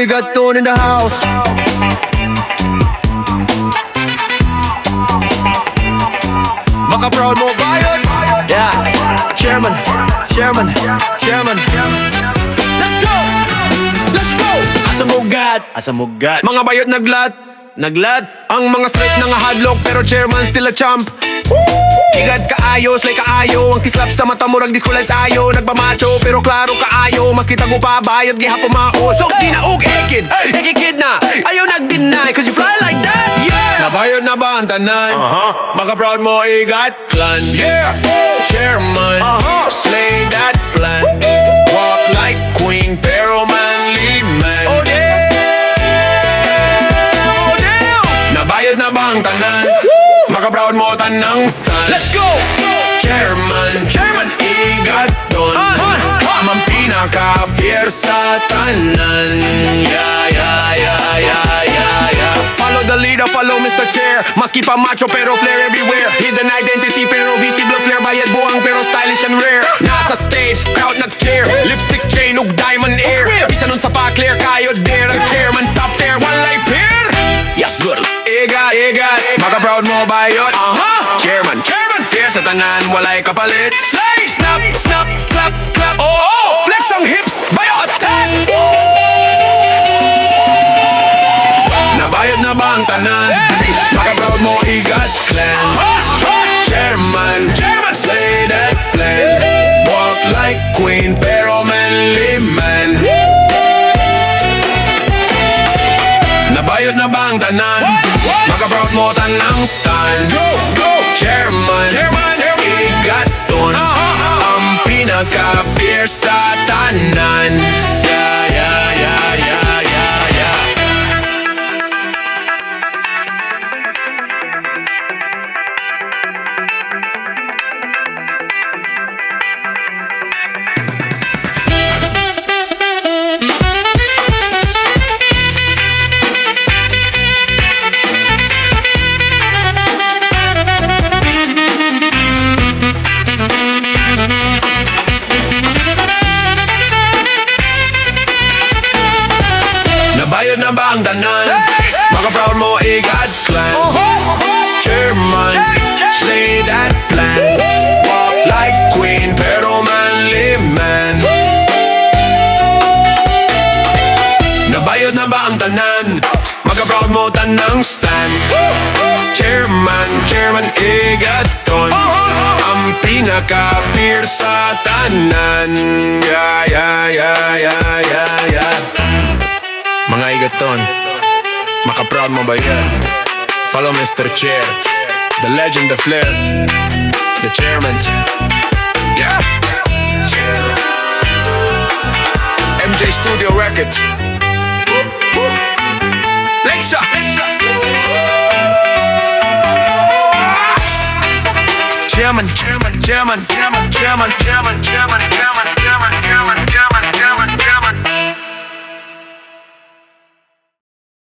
igat doon in the house. Baka proud mo, Bayot. Yeah, chairman. Let's go! Asa mugat mga bayot naglat ang mga straight na nga hadlock, pero chairman still a champ. Igad kaayo, slay kaayo, ang kislap sa mata mo nagdiskulad sa'yo. Nagpamacho pero klaro kaayo, mas kita ko pa bayot gihapon mao. So di na og ekid na, ayaw nag-deny cause you fly like that, yeah. Nabayot na ba ang tanan? Maka proud mo igat clan, yeah. Chairman, slay that plan. Walk like queen pero manly man. Oh damn, nabayot na ba ang tanan? Maka proud mo tanang stand. Let's go! Chairman, igat doon. Ang pinaka-fear sa tanan. Yeah. Follow the leader, follow Mr. Chair. Maski pa macho pero flair everywhere. Hidden identity pero visible flair. Bayad buwang pero stylish and rare. Nasa stage, crowd nag-cheer. Lipstick chain ug diamond ear. Isa nun sa pa-clear kayo dare. Ang chairman top tier, walay peer. Yes, good. Igat, maka proud mo bayot. Chairman, fear sa tanan, walay kapalit. Slay, snap, clap. Oh, flex ang hips, bayot attack. Nabayot na ba ang tanan? Maka proud mo igat clan. Chairman, slay that plan. Walk like queen pero manly man. Nabayot na ba ang tanan? Maka proud mo tanang stand. Chairman, igat doon. Ang pinaka-fear sa tanan. Yeah. Nabayot na ba ang tanan? Maka proud mo igat clan. Chairman, slay that plan. Walk like queen pero manly man. Nabayot na ba ang tanan? Maka proud mo tanang stand. Chairman, igat ton. Ang pinaka-fear sa tanan. Yeah. Mga igaton, maka-proud mo ba yan? Follow Mr. Chair, the legend, the flair, the chairman. Yeah! MJ Studio Records. Lexa! Chairman.